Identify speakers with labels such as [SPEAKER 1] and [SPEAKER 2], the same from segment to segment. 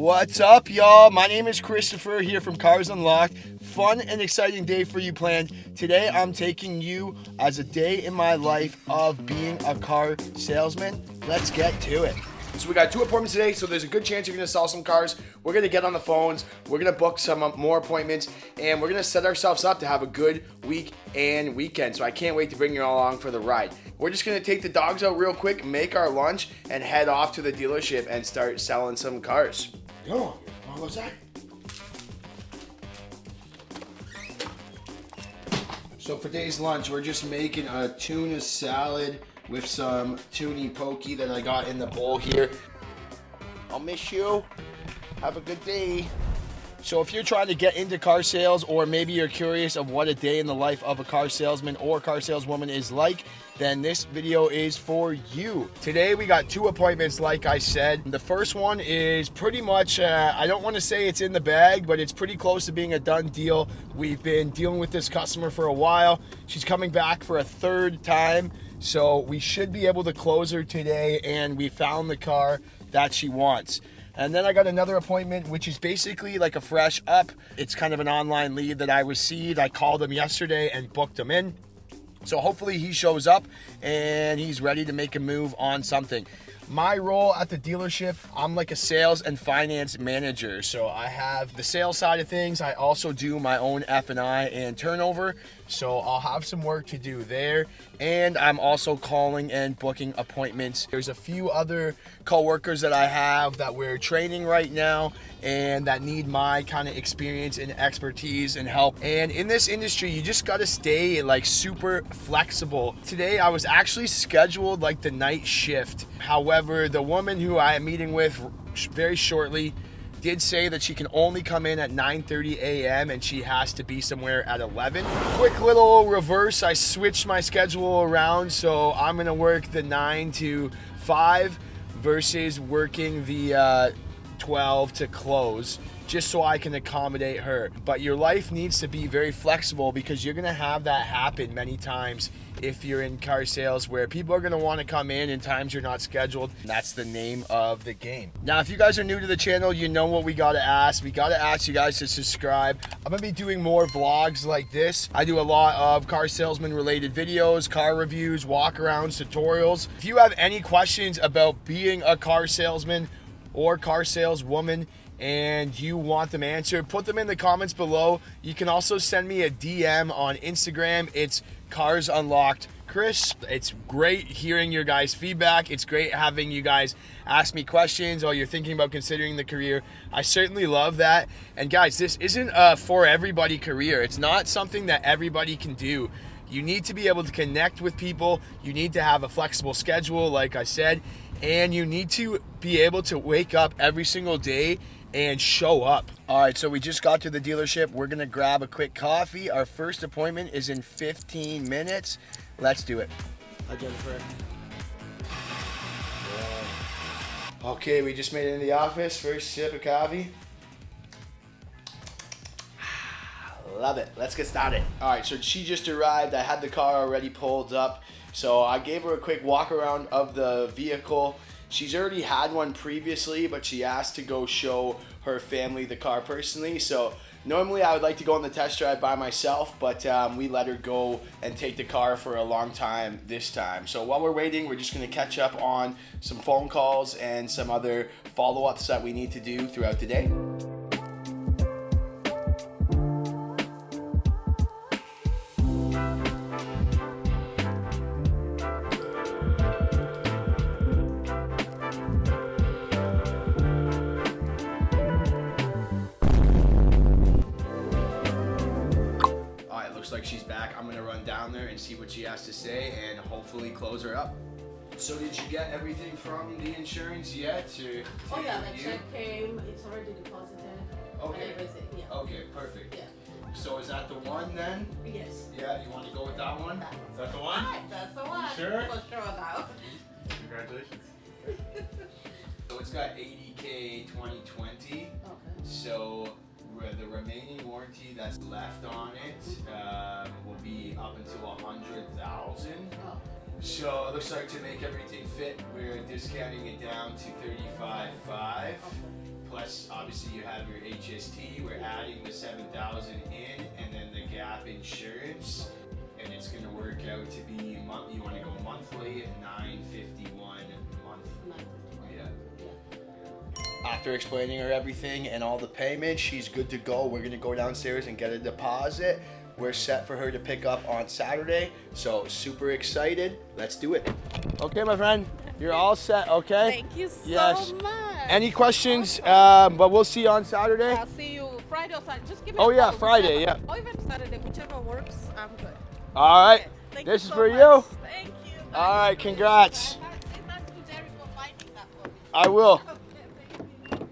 [SPEAKER 1] What's up, y'all? My name is Christopher here from Cars Unlocked. Fun and exciting day for you planned. Today I'm taking you as a day in my life of being a car salesman. Let's get to it. So we got 2 appointments today, so there's a good chance you're going to sell some cars. We're going to get on the phones, we're going to book some more appointments, and we're going to set ourselves up to have a good week and weekend. So I can't wait to bring you all along for the ride. We're just going to take the dogs out real quick, make our lunch, and head off to the dealership and start selling some cars. Go on, what's that? So for today's lunch, we're just making a tuna salad with some tuna pokey that I got in the bowl here. I'll miss you. Have a good day. So if you're trying to get into car sales, or maybe you're curious of what a day in the life of a car salesman or car saleswoman is like, then this video is for you. Today we got 2 appointments, like I said. The first one is pretty much, I don't want to say it's in the bag, but it's pretty close to being a done deal. We've been dealing with this customer for a while. She's coming back for a 3rd time. So we should be able to close her today, and we found the car that she wants. And then I got another appointment, which is basically like a fresh up. It's kind of an online lead that I received. I called him yesterday and booked him in. So hopefully he shows up and he's ready to make a move on something. My role at the dealership, I'm like a sales and finance manager. So I have the sales side of things. I also do my own F&I and turnover. So I'll have some work to do there. And I'm also calling and booking appointments. There's a few other co-workers that I have that we're training right now and that need my kind of experience and expertise and help. And in this industry, you just gotta stay like super flexible. Today, I was actually scheduled like the night shift. However, the woman who I am meeting with very shortly did say that she can only come in at 9:30 a.m. and she has to be somewhere at 11. Quick little reverse, I switched my schedule around, so I'm gonna work the 9 to 5 versus working the 12 to close, just so I can accommodate her. But your life needs to be very flexible, because you're gonna have that happen many times if you're in car sales, where people are gonna wanna come in times you're not scheduled. That's the name of the game. Now, if you guys are new to the channel, you know what we gotta ask. We gotta ask you guys to subscribe. I'm gonna be doing more vlogs like this. I do a lot of car salesman related videos, car reviews, walkarounds, tutorials. If you have any questions about being a car salesman or car saleswoman and you want them answered, put them in the comments below. You can also send me a DM on Instagram. It's Cars Unlocked Chris. It's great hearing your guys' feedback. It's great having you guys ask me questions while you're thinking about considering the career. I certainly love that. And guys, this isn't a for everybody career. It's not something that everybody can do. You need to be able to connect with people. You need to have a flexible schedule, like I said, and you need to be able to wake up every single day and show up. All right, so we just got to the dealership. We're gonna grab a quick coffee. Our first appointment is in 15 minutes. Let's do it. Hi, Jennifer. Yeah. Okay, we just made it in the office. First sip of coffee. Love it. Let's get started. All right, so she just arrived. I had the car already pulled up. So I gave her a quick walk around of the vehicle. She's already had one previously, but she asked to go show her family the car personally. So normally I would like to go on the test drive by myself, but we let her go and take the car for a long time this time. So while we're waiting, we're just gonna catch up on some phone calls and some other follow-ups that we need to do throughout the day. Looks like she's back. I'm gonna run down there and see what she has to say and hopefully close her up. So did you get everything from the insurance yet?
[SPEAKER 2] Oh yeah, the check came. It's already deposited.
[SPEAKER 1] Okay.
[SPEAKER 2] Yeah.
[SPEAKER 1] Okay, perfect.
[SPEAKER 2] Yeah.
[SPEAKER 1] So is that the one then?
[SPEAKER 2] Yes.
[SPEAKER 1] Yeah, you want to go with that one?
[SPEAKER 3] Is that the one?
[SPEAKER 2] Right, that's the one.
[SPEAKER 3] Sure?
[SPEAKER 2] For sure now.
[SPEAKER 3] Congratulations.
[SPEAKER 1] So it's got 80K 2020.
[SPEAKER 2] Okay.
[SPEAKER 1] So the remaining warranty that's left on it will be up until 100,000.
[SPEAKER 2] Oh.
[SPEAKER 1] So it looks like to make everything fit, we're discounting it down to 35.5. plus obviously you have your HST. We're adding the 7,000 in, and then the gap insurance, and it's gonna work out to be you want to go monthly at $951 a month. Yeah. After explaining her everything and all the payments, she's good to go. We're gonna go downstairs and get a deposit. We're set for her to pick up on Saturday, so super excited. Let's do it. Okay, my friend, you're all set, okay?
[SPEAKER 2] Thank you so much.
[SPEAKER 1] Any questions? But we'll see you on Saturday.
[SPEAKER 2] I'll see you Friday or Saturday. Just give me
[SPEAKER 1] Oh
[SPEAKER 2] a
[SPEAKER 1] yeah,
[SPEAKER 2] call,
[SPEAKER 1] Friday,
[SPEAKER 2] whichever.
[SPEAKER 1] yeah.
[SPEAKER 2] Or even Saturday, whichever works, I'm good.
[SPEAKER 1] All right,
[SPEAKER 2] Okay. Thank
[SPEAKER 1] this
[SPEAKER 2] you
[SPEAKER 1] is
[SPEAKER 2] so
[SPEAKER 1] for
[SPEAKER 2] much.
[SPEAKER 1] you.
[SPEAKER 2] Thank you.
[SPEAKER 1] All right, congrats.
[SPEAKER 2] Say thank you to Jerry for finding that for me.
[SPEAKER 1] I will.
[SPEAKER 2] Okay, thank you.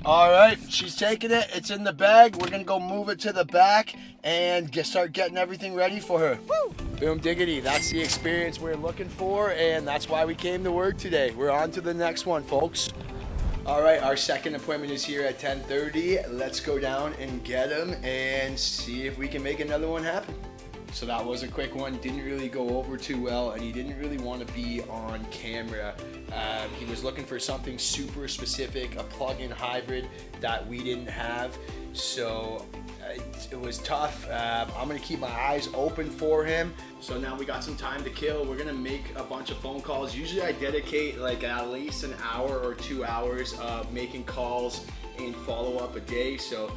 [SPEAKER 1] All right, she's taking it. It's in the bag. We're gonna go move it to the back and start getting everything ready for her. Woo! Boom diggity. That's the experience we're looking for, and that's why we came to work today. We're on to the next one, folks. All right, our second appointment is here at 10:30. Let's go down and get him and see if we can make another one happen. So that was a quick one. Didn't really go over too well, and he didn't really want to be on camera. He was looking for something super specific, a plug-in hybrid that we didn't have. So it was tough. I'm gonna keep my eyes open for him. So now we got some time to kill. We're gonna make a bunch of phone calls. Usually I dedicate like at least an hour or 2 hours of making calls and follow up a day. So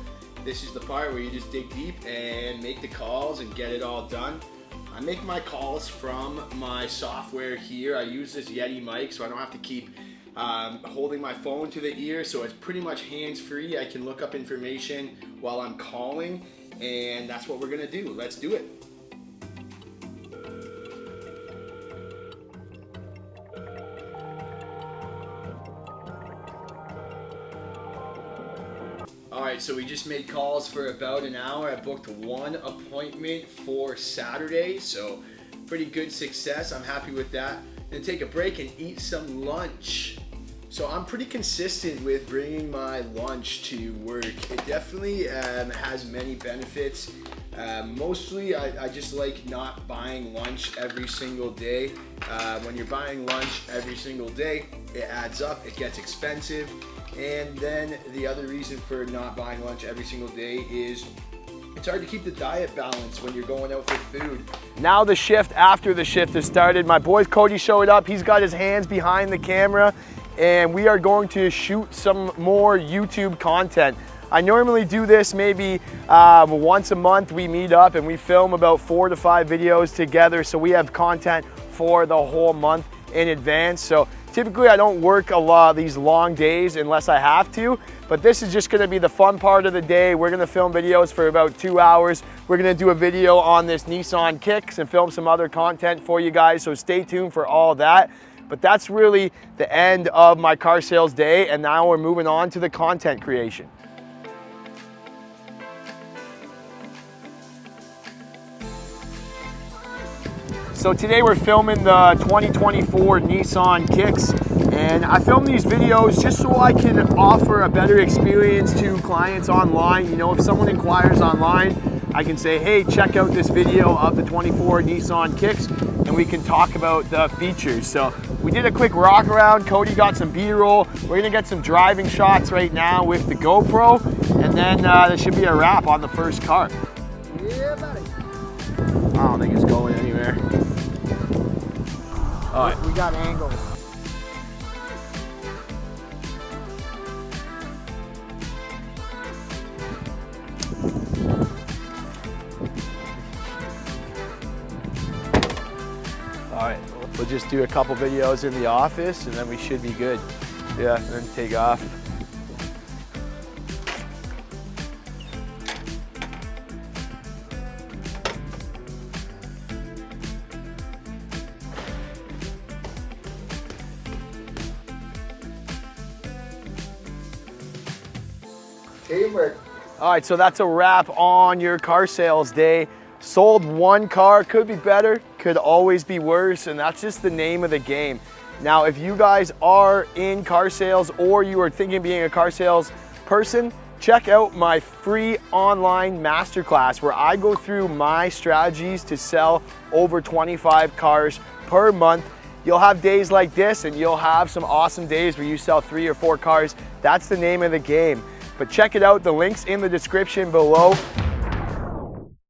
[SPEAKER 1] this is the part where you just dig deep and make the calls and get it all done. I make my calls from my software here. I use this Yeti mic so I don't have to keep holding my phone to the ear, so it's pretty much hands-free. I can look up information while I'm calling, and that's what we're gonna do. Let's do it. All right, so we just made calls for about an hour. I booked one appointment for Saturday, so pretty good success. I'm happy with that. Gonna take a break and eat some lunch. So I'm pretty consistent with bringing my lunch to work. It definitely has many benefits. Mostly, I just like not buying lunch every single day. When you're buying lunch every single day, it adds up, it gets expensive. And then the other reason for not buying lunch every single day is it's hard to keep the diet balanced when you're going out for food. Now the shift after the shift has started. My boy Cody showed up. He's got his hands behind the camera, and we are going to shoot some more YouTube content. I normally do this maybe once a month. We meet up and we film about 4 to 5 videos together, so we have content for the whole month in advance. So typically I don't work a lot of these long days unless I have to, but this is just gonna be the fun part of the day. We're gonna film videos for about 2 hours. We're gonna do a video on this Nissan Kicks and film some other content for you guys, so stay tuned for all that. But that's really the end of my car sales day, and now we're moving on to the content creation. So today we're filming the 2024 Nissan Kicks, and I film these videos just so I can offer a better experience to clients online. You know, if someone inquires online, I can say, hey, check out this video of the 24 Nissan Kicks, and we can talk about the features. So we did a quick rock around. Cody got some B-roll. We're gonna get some driving shots right now with the GoPro, and then there should be a wrap on the first car. Yeah, buddy. I don't think it's going anywhere. All right.
[SPEAKER 4] We got angles.
[SPEAKER 1] All right, we'll just do a couple videos in the office and then we should be good. Yeah, and then take off.
[SPEAKER 4] Teamwork.
[SPEAKER 1] All right, so that's a wrap on your car sales day. Sold one car, could be better, could always be worse, and that's just the name of the game. Now, if you guys are in car sales or you are thinking of being a car sales person, check out my free online masterclass where I go through my strategies to sell over 25 cars per month.
[SPEAKER 5] You'll have days like this, and you'll have some awesome days where you sell 3 or 4 cars. That's the name of the game. But check it out, the link's in the description below.